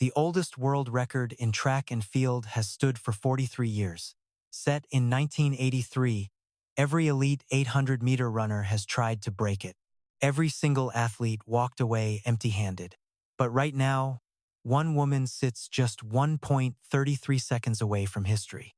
The oldest world record in track and field has stood for 43 years. Set in 1983, every elite 800-meter runner has tried to break it. Every single athlete walked away empty-handed. But right now, one woman sits just 1.33 seconds away from history.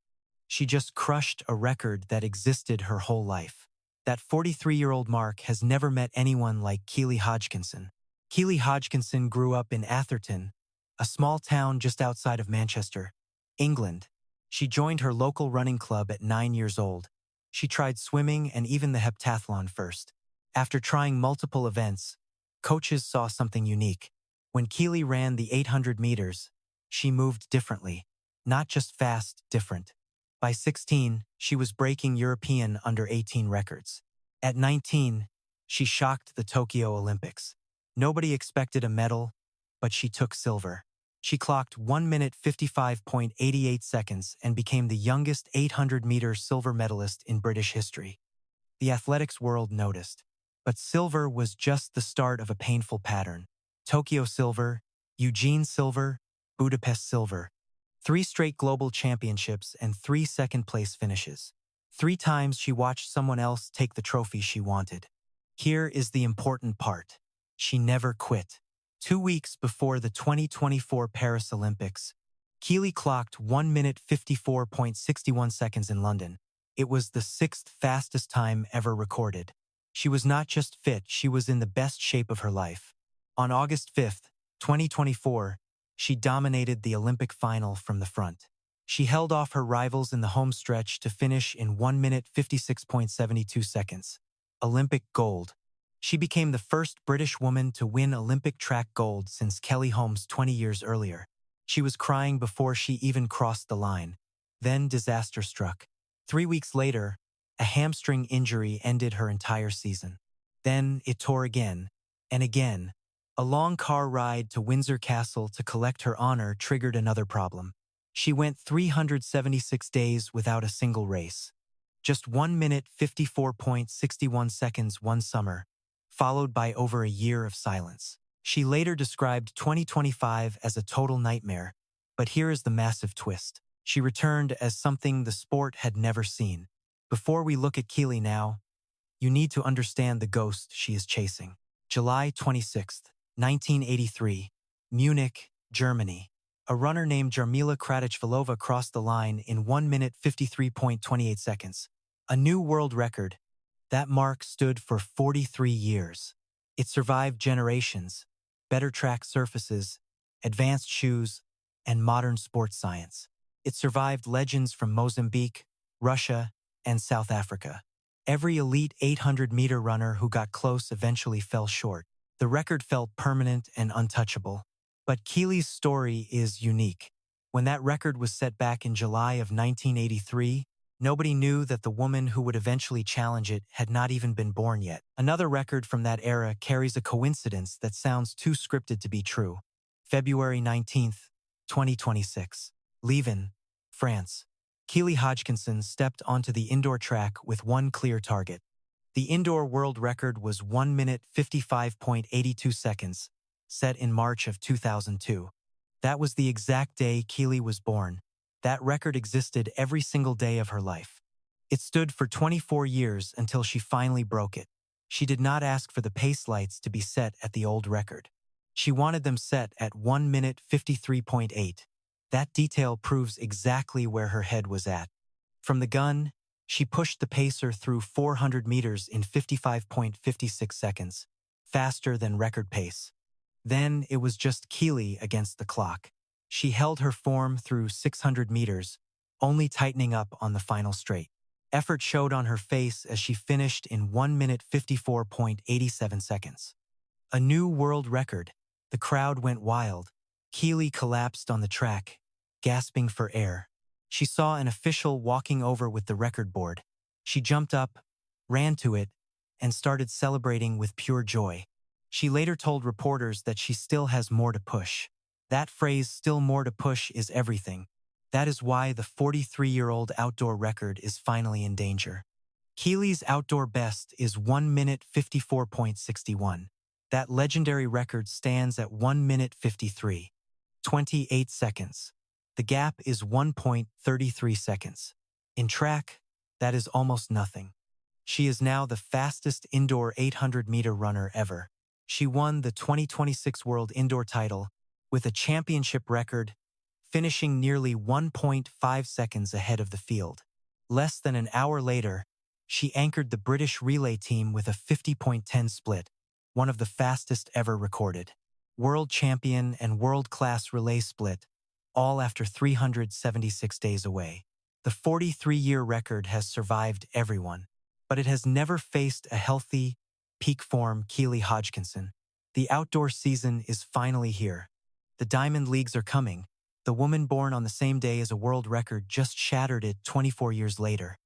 She just crushed a record that existed her whole life. That 43-year-old mark has never met anyone like Keely Hodgkinson. Keely Hodgkinson grew up in Atherton, a small town just outside of Manchester, England. She joined her local running club at 9 years old. She tried swimming and even the heptathlon first. After trying multiple events, coaches saw something unique. When Keely ran the 800 meters, she moved differently. Not just fast, different. By 16, she was breaking European under-18 records. At 19, she shocked the Tokyo Olympics. Nobody expected a medal, but she took silver. She clocked 1 minute 55.88 seconds and became the youngest 800-meter silver medalist in British history. The athletics world noticed. But silver was just the start of a painful pattern. Tokyo silver, Eugene silver, Budapest silver. 3 straight global championships and 3 second-place finishes. 3 times she watched someone else take the trophy she wanted. Here is the important part. She never quit. 2 weeks before the 2024 Paris Olympics, Keely clocked 1 minute 54.61 seconds in London. It was the 6th fastest time ever recorded. She was not just fit, she was in the best shape of her life. On August 5th, 2024, she dominated the Olympic final from the front. She held off her rivals in the home stretch to finish in 1 minute 56.72 seconds. Olympic gold. She became the first British woman to win Olympic track gold since Kelly Holmes 20 years earlier. She was crying before she even crossed the line. Then disaster struck. 3 weeks later, a hamstring injury ended her entire season. Then it tore again and again. A long car ride to Windsor Castle to collect her honor triggered another problem. She went 376 days without a single race. Just 1 minute 54.61 seconds one summer, followed by over a year of silence. She later described 2025 as a total nightmare, but here is the massive twist. She returned as something the sport had never seen. Before we look at Keely now, you need to understand the ghost she is chasing. July 26, 1983, Munich, Germany. A runner named Jarmila Kratochvilova crossed the line in 1 minute 53.28 seconds. A new world record. That mark stood for 43 years. It survived generations, better track surfaces, advanced shoes, and modern sports science. It survived legends from Mozambique, Russia, and South Africa. Every elite 800-meter runner who got close eventually fell short. The record felt permanent and untouchable. But Keely's story is unique. When that record was set back in July of 1983, nobody knew that the woman who would eventually challenge it had not even been born yet. Another record from that era carries a coincidence that sounds too scripted to be true. February 19, 2026. Lievin, France. Keely Hodgkinson stepped onto the indoor track with one clear target. The indoor world record was 1 minute 55.82 seconds, set in March of 2002. That was the exact day Keely was born. That record existed every single day of her life. It stood for 24 years until she finally broke it. She did not ask for the pace lights to be set at the old record. She wanted them set at 1 minute 53.8. That detail proves exactly where her head was at. From the gun, she pushed the pacer through 400 meters in 55.56 seconds, faster than record pace. Then it was just Keely against the clock. She held her form through 600 meters, only tightening up on the final straight. Effort showed on her face as she finished in 1 minute 54.87 seconds. A new world record. The crowd went wild. Keely collapsed on the track, gasping for air. She saw an official walking over with the record board. She jumped up, ran to it, and started celebrating with pure joy. She later told reporters that she still has more to push. That phrase, still more to push, is everything. That is why the 43-year-old outdoor record is finally in danger. Keely's outdoor best is 1 minute 54.61. That legendary record stands at 1 minute 53. 28 seconds. The gap is 1.33 seconds. In track, that is almost nothing. She is now the fastest indoor 800-meter runner ever. She won the 2026 World Indoor title with a championship record, finishing nearly 1.5 seconds ahead of the field. Less than an hour later, she anchored the British relay team with a 50.10 split, one of the fastest ever recorded. World champion and world-class relay split, all after 376 days away. The 43-year record has survived everyone, but it has never faced a healthy, peak form Keely Hodgkinson. The outdoor season is finally here. The Diamond Leagues are coming. The woman born on the same day as a world record just shattered it 24 years later.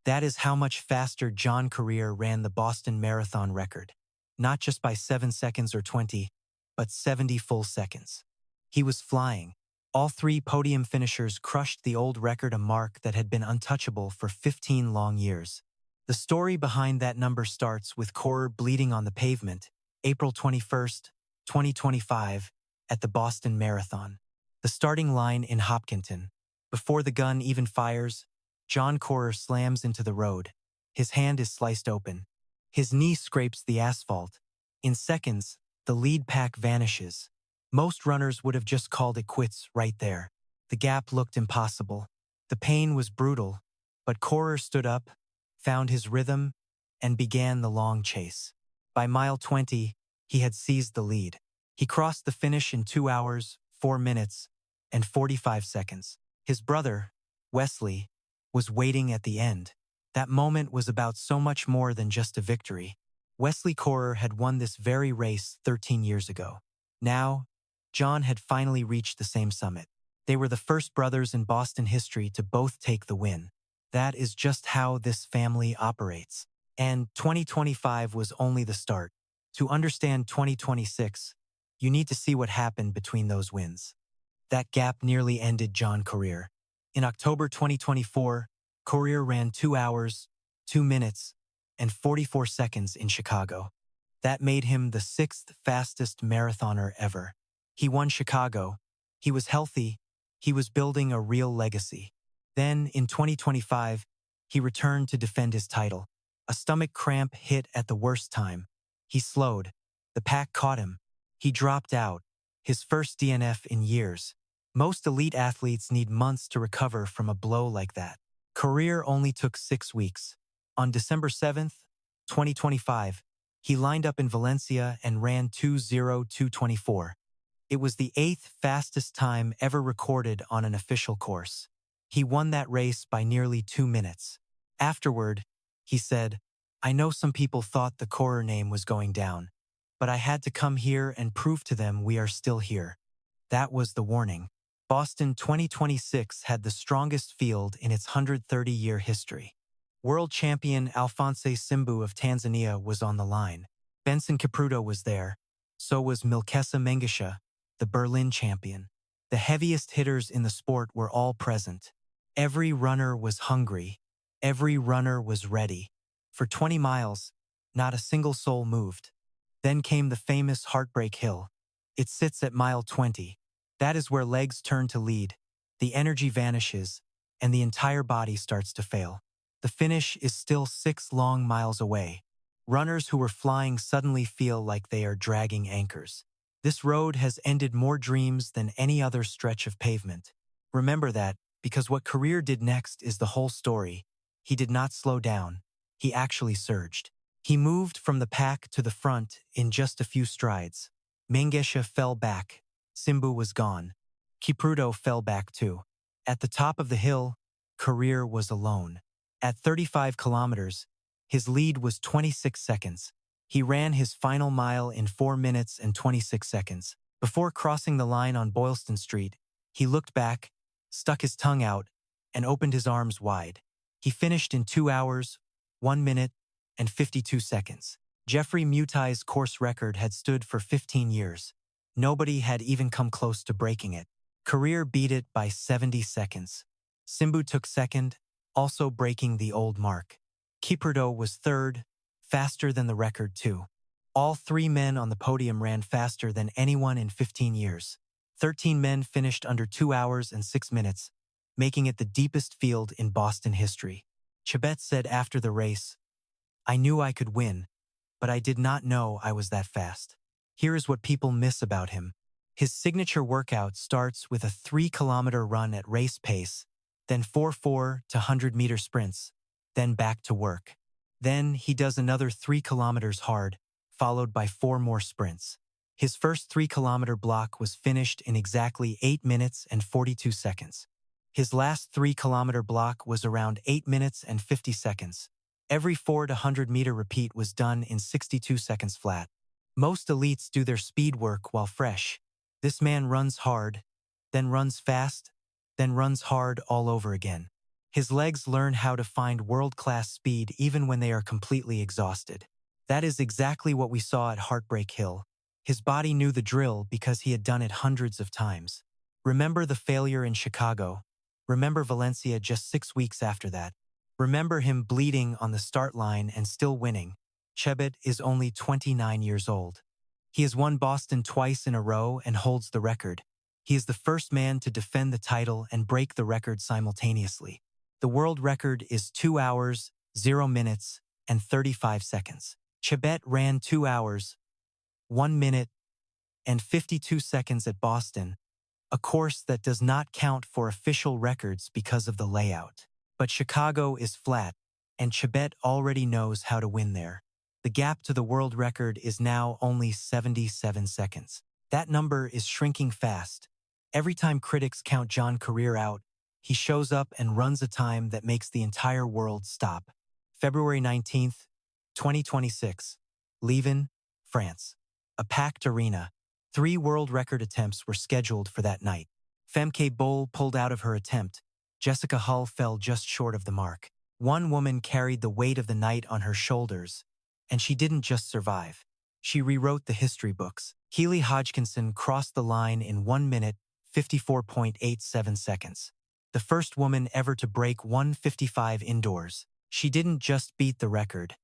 That is how much faster John Career ran the Boston Marathon record. Not just by 7 seconds or 20, but 70 full seconds. He was flying. All three podium finishers crushed the old record, a mark that had been untouchable for 15 long years. The story behind that number starts with Corer bleeding on the pavement, April 21st, 2025, at the Boston Marathon. The starting line in Hopkinton. Before the gun even fires, John Corer slams into the road. His hand is sliced open. His knee scrapes the asphalt. In seconds, the lead pack vanishes. Most runners would have just called it quits right there. The gap looked impossible. The pain was brutal, but Corer stood up, found his rhythm, and began the long chase. By mile 20, he had seized the lead. He crossed the finish in 2 hours, 4 minutes, and 45 seconds. His brother, Wesley, was waiting at the end. That moment was about so much more than just a victory. Wesley Corer had won this very race 13 years ago. Now, John had finally reached the same summit. They were the first brothers in Boston history to both take the win. That is just how this family operates. And 2025 was only the start. To understand 2026, you need to see what happened between those wins. That gap nearly ended John Career. In October 2024, Career ran 2 hours, 2 minutes, and 44 seconds in Chicago. That made him the 6th fastest marathoner ever. He won Chicago. He was healthy. He was building a real legacy. Then, in 2025, he returned to defend his title. A stomach cramp hit at the worst time. He slowed. The pack caught him. He dropped out, his first DNF in years. Most elite athletes need months to recover from a blow like that. Career only took 6 weeks. On December 7th, 2025, he lined up in Valencia and ran 2:02:24. It was the 8th fastest time ever recorded on an official course. He won that race by nearly 2 minutes. Afterward, he said, "I know some people thought the Corer name was going down, but I had to come here and prove to them we are still here." That was the warning. Boston 2026 had the strongest field in its 130-year history. World champion Alphonse Simbu of Tanzania was on the line. Benson Kipruto was there. So was Milkesa Mengesha, the Berlin champion. The heaviest hitters in the sport were all present. Every runner was hungry. Every runner was ready. For 20 miles, not a single soul moved. Then came the famous Heartbreak Hill. It sits at mile 20. That is where legs turn to lead, the energy vanishes, and the entire body starts to fail. The finish is still 6 long miles away. Runners who were flying suddenly feel like they are dragging anchors. This road has ended more dreams than any other stretch of pavement. Remember that, because what Career did next is the whole story. He did not slow down. He actually surged. He moved from the pack to the front in just a few strides. Mengesha fell back. Simbu was gone. Kipruto fell back too. At the top of the hill, Career was alone. At 35 kilometers, his lead was 26 seconds. He ran his final mile in 4 minutes and 26 seconds. Before crossing the line on Boylston Street, he looked back, stuck his tongue out, and opened his arms wide. He finished in 2 hours, 1 minute, and 52 seconds. Jeffrey Mutai's course record had stood for 15 years. Nobody had even come close to breaking it. Career beat it by 70 seconds. Simbu took second, also breaking the old mark. Kipruto was third, faster than the record too. All 3 men on the podium ran faster than anyone in 15 years. 13 men finished under 2 hours and 6 minutes, making it the deepest field in Boston history. Chebet said after the race, "I knew I could win, but I did not know I was that fast." Here is what people miss about him. His signature workout starts with a 3-kilometer run at race pace, then 4 to 100-meter sprints, then back to work. Then he does another 3 kilometers hard, followed by 4 more sprints. His first 3-kilometer block was finished in exactly 8 minutes and 42 seconds. His last 3-kilometer block was around 8 minutes and 50 seconds. Every 4 to 100-meter repeat was done in 62 seconds flat. Most elites do their speed work while fresh. This man runs hard, then runs fast, then runs hard all over again. His legs learn how to find world-class speed even when they are completely exhausted. That is exactly what we saw at Heartbreak Hill. His body knew the drill because he had done it hundreds of times. Remember the failure in Chicago. Remember Valencia just 6 weeks after that. Remember him bleeding on the start line and still winning. Chebet is only 29 years old. He has won Boston twice in a row and holds the record. He is the first man to defend the title and break the record simultaneously. The world record is 2 hours, 0 minutes, and 35 seconds. Chebet ran 2 hours, 1 minute, and 52 seconds at Boston, a course that does not count for official records because of the layout. But Chicago is flat, and Chebet already knows how to win there. The gap to the world record is now only 77 seconds. That number is shrinking fast. Every time critics count John Career out, he shows up and runs a time that makes the entire world stop. February 19th, 2026, Lievin, France. A packed arena. 3 world record attempts were scheduled for that night. Femke Bol pulled out of her attempt. Jessica Hull fell just short of the mark. One woman carried the weight of the night on her shoulders, and she didn't just survive. She rewrote the history books. Keely Hodgkinson crossed the line in 1 minute, 54.87 seconds. The first woman ever to break 1:55 indoors. She didn't just beat the record.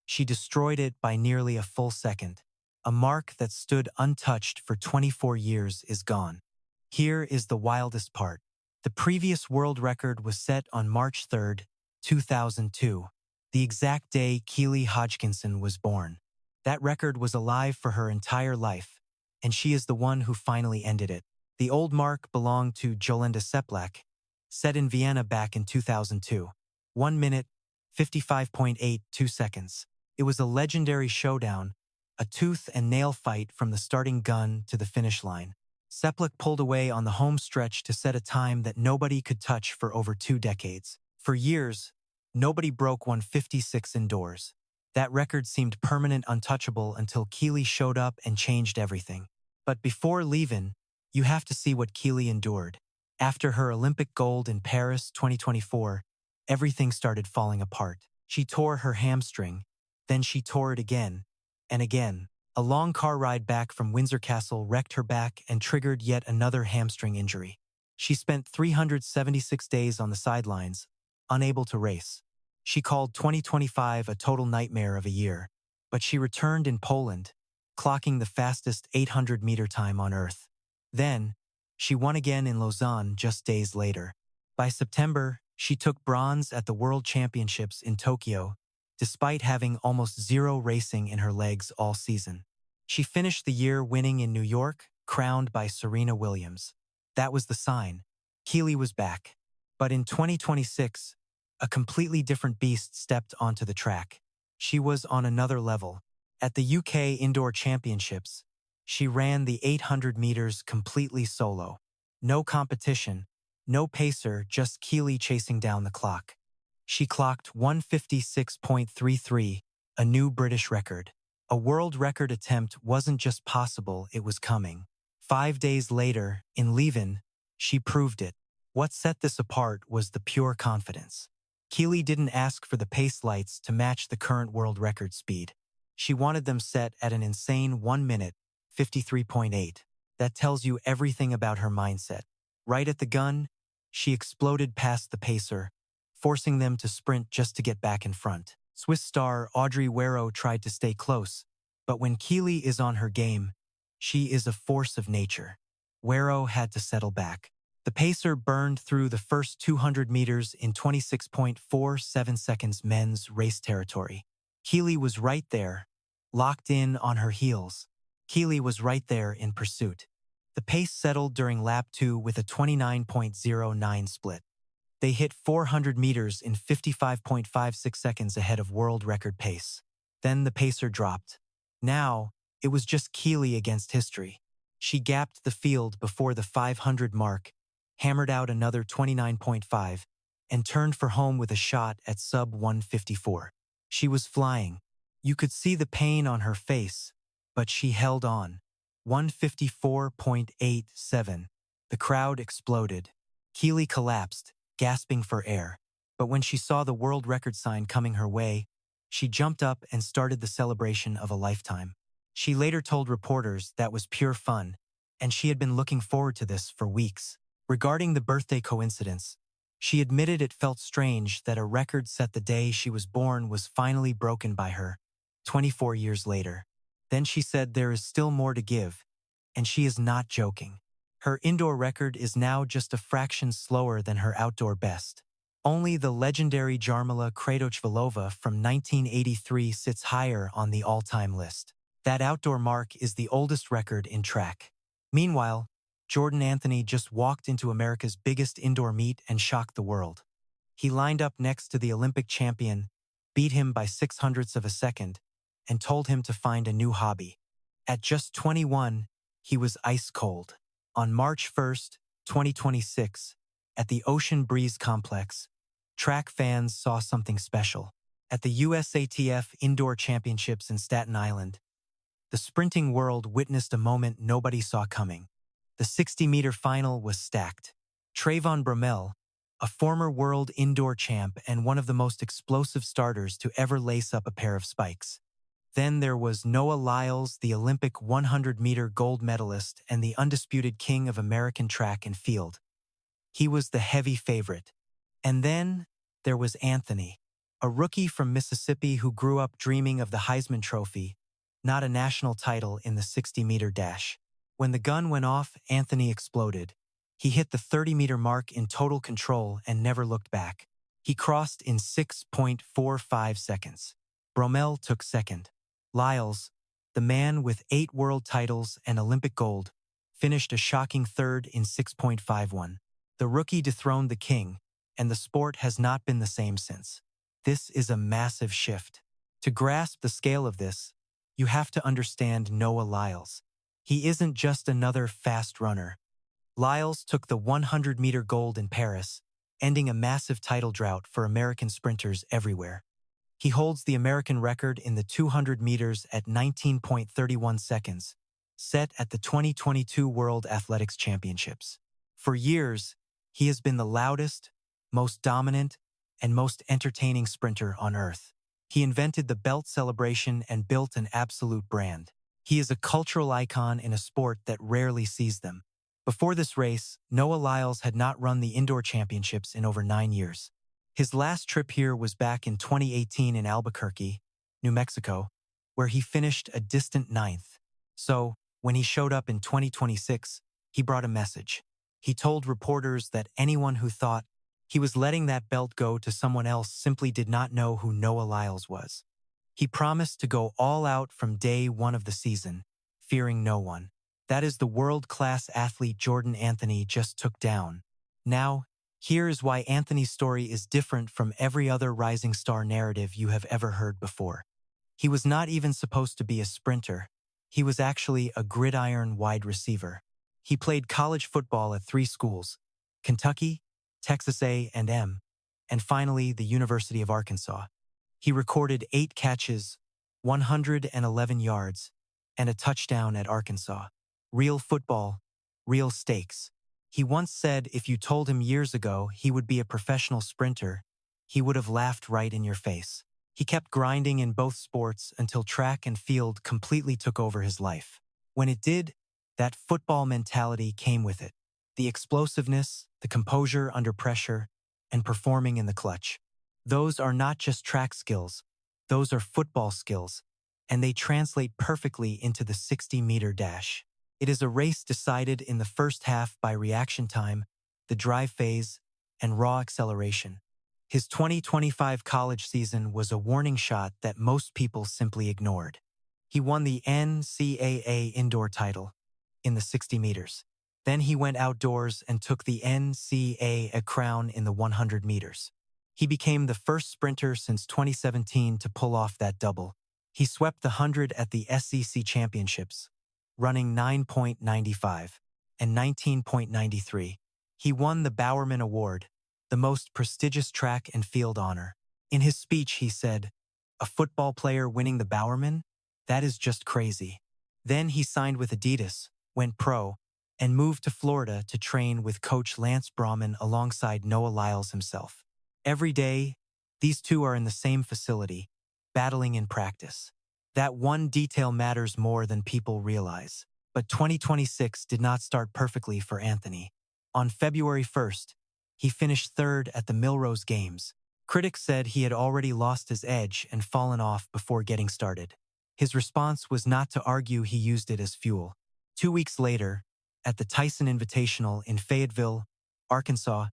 She destroyed it by nearly a full second. A mark that stood untouched for 24 years is gone. Here is the wildest part. The previous world record was set on March 3, 2002, the exact day Keely Hodgkinson was born. That record was alive for her entire life, and she is the one who finally ended it. The old mark belonged to Jolanda Seplak, set in Vienna back in 2002. 1 minute, 55.82 seconds. It was a legendary showdown, a tooth and nail fight from the starting gun to the finish line. Seplak pulled away on the home stretch to set a time that nobody could touch for over 2 decades. For years, nobody broke 1:56 indoors. That record seemed permanent untouchable until Keely showed up and changed everything. But before Lievin, you have to see what Keely endured. After her Olympic gold in Paris 2024, everything started falling apart. She tore her hamstring, then she tore it again, and again. A long car ride back from Windsor Castle wrecked her back and triggered yet another hamstring injury. She spent 376 days on the sidelines, unable to race. She called 2025 a total nightmare of a year, but she returned in Poland, clocking the fastest 800-meter time on Earth. Then, she won again in Lausanne just days later. By September, she took bronze at the World Championships in Tokyo, despite having almost 0 racing in her legs all season. She finished the year winning in New York, crowned by Serena Williams. That was the sign. Keely was back. But in 2026, a completely different beast stepped onto the track. She was on another level. At the UK Indoor Championships, she ran the 800 meters completely solo. No competition, no pacer, just Keely chasing down the clock. She clocked 1:56.33, a new British record. A world record attempt wasn't just possible, it was coming. 5 days later, in Lievin, she proved it. What set this apart was the pure confidence. Keely didn't ask for the pace lights to match the current world record speed. She wanted them set at an insane 1 minute, 53.8. That tells you everything about her mindset. Right at the gun, she exploded past the pacer, forcing them to sprint just to get back in front. Swiss star Audrey Wero tried to stay close, but when Keely is on her game, she is a force of nature. Guerrero had to settle back. The pacer burned through the first 200 meters in 26.47 seconds men's race territory. Keely was right there, locked in on her heels. Keely was right there in pursuit. The pace settled during lap 2 with a 29.09 split. They hit 400 meters in 55.56 seconds ahead of world record pace. Then the pacer dropped. Now, it was just Keely against history. She gapped the field before the 500 mark, hammered out another 29.5, and turned for home with a shot at sub 154. She was flying. You could see the pain on her face, but she held on. 154.87. The crowd exploded. Keely collapsed, gasping for air. But when she saw the world record sign coming her way, she jumped up and started the celebration of a lifetime. She later told reporters that was pure fun, and she had been looking forward to this for weeks. Regarding the birthday coincidence, she admitted it felt strange that a record set the day she was born was finally broken by her, 24 years later. Then she said there is still more to give, and she is not joking. Her indoor record is now just a fraction slower than her outdoor best. Only the legendary Jarmila Kratochvilova from 1983 sits higher on the all-time list. That outdoor mark is the oldest record in track. Meanwhile, Jordan Anthony just walked into America's biggest indoor meet and shocked the world. He lined up next to the Olympic champion, beat him by 0.06 of a second, and told him to find a new hobby. At just 21, he was ice cold. On March 1st, 2026, at the Ocean Breeze Complex, track fans saw something special. At the USATF Indoor Championships in Staten Island, the sprinting world witnessed a moment nobody saw coming. The 60-meter final was stacked. Trayvon Bromell, a former world indoor champ and one of the most explosive starters to ever lace up a pair of spikes. Then there was Noah Lyles, the Olympic 100-meter gold medalist and the undisputed king of American track and field. He was the heavy favorite. And then there was Anthony, a rookie from Mississippi who grew up dreaming of the Heisman Trophy, not a national title in the 60-meter dash. When the gun went off, Anthony exploded. He hit the 30-meter mark in total control and never looked back. He crossed in 6.45 seconds. Bromell took second. Lyles, the man with 8 world titles and Olympic gold, finished a shocking third in 6.51. The rookie dethroned the king, and the sport has not been the same since. This is a massive shift. To grasp the scale of this, you have to understand Noah Lyles. He isn't just another fast runner. Lyles took the 100-meter gold in Paris, ending a massive title drought for American sprinters everywhere. He holds the American record in the 200 meters at 19.31 seconds, set at the 2022 World Athletics Championships. For years, he has been the loudest, most dominant, and most entertaining sprinter on Earth. He invented the belt celebration and built an absolute brand. He is a cultural icon in a sport that rarely sees them. Before this race, Noah Lyles had not run the indoor championships in over 9 years. His last trip here was back in 2018 in Albuquerque, New Mexico, where he finished a distant 9th. So, when he showed up in 2026, he brought a message. He told reporters that anyone who thought he was letting that belt go to someone else simply did not know who Noah Lyles was. He promised to go all out from day 1 of the season, fearing no one. That is the world-class athlete Jordan Anthony just took down. Now, here is why Anthony's story is different from every other rising star narrative you have ever heard before. He was not even supposed to be a sprinter. He was actually a gridiron wide receiver. He played college football at 3 schools, Kentucky, Texas A&M, and finally the University of Arkansas. He recorded 8 catches, 111 yards, and a touchdown at Arkansas. Real football, real stakes. He once said if you told him years ago he would be a professional sprinter, he would have laughed right in your face. He kept grinding in both sports until track and field completely took over his life. When it did, that football mentality came with it. The explosiveness, the composure under pressure, and performing in the clutch. Those are not just track skills, those are football skills, and they translate perfectly into the 60-meter dash. It is a race decided in the first half by reaction time, the drive phase, and raw acceleration. His 2025 college season was a warning shot that most people simply ignored. He won the NCAA indoor title in the 60 meters. Then he went outdoors and took the NCAA crown in the 100 meters. He became the first sprinter since 2017 to pull off that double. He swept the 100 at the SEC championships, running 9.95 and 19.93. He won the Bowerman Award, the most prestigious track and field honor. In his speech, he said, "A football player winning the Bowerman? That is just crazy." Then he signed with Adidas, went pro, and moved to Florida to train with coach Lance Brauman alongside Noah Lyles himself. Every day, these two are in the same facility, battling in practice. That one detail matters more than people realize. But 2026 did not start perfectly for Anthony. On February 1st, he finished third at the Millrose Games. Critics said he had already lost his edge and fallen off before getting started. His response was not to argue, he used it as fuel. 2 weeks later, at the Tyson Invitational in Fayetteville, Arkansas,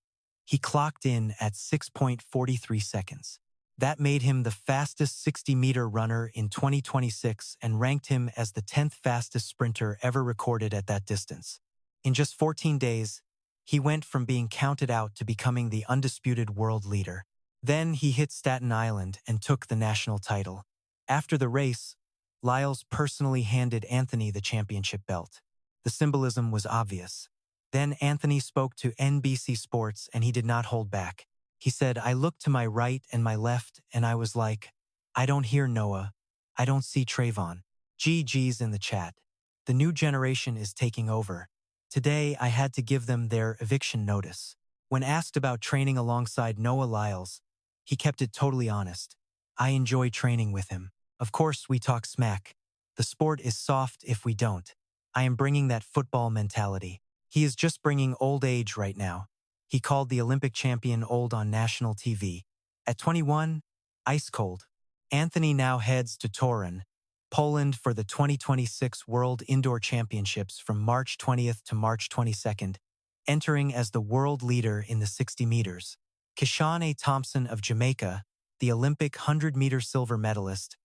he clocked in at 6.43 seconds. That made him the fastest 60-meter runner in 2026 and ranked him as the 10th fastest sprinter ever recorded at that distance. In just 14 days, he went from being counted out to becoming the undisputed world leader. Then he hit Staten Island and took the national title. After the race, Lyles personally handed Anthony the championship belt. The symbolism was obvious. Then Anthony spoke to NBC Sports and he did not hold back. He said, "I looked to my right and my left and I was like, I don't hear Noah. I don't see Trayvon. GG's in the chat. The new generation is taking over. Today I had to give them their eviction notice." When asked about training alongside Noah Lyles, he kept it totally honest. "I enjoy training with him. Of course we talk smack. The sport is soft if we don't. I am bringing that football mentality. He is just bringing old age right now." He called the Olympic champion old on national TV. At 21, ice cold. Anthony now heads to Torun, Poland for the 2026 World Indoor Championships from March 20th to March 22nd, entering as the world leader in the 60 meters. Keishane Thompson of Jamaica, the Olympic 100-meter silver medalist,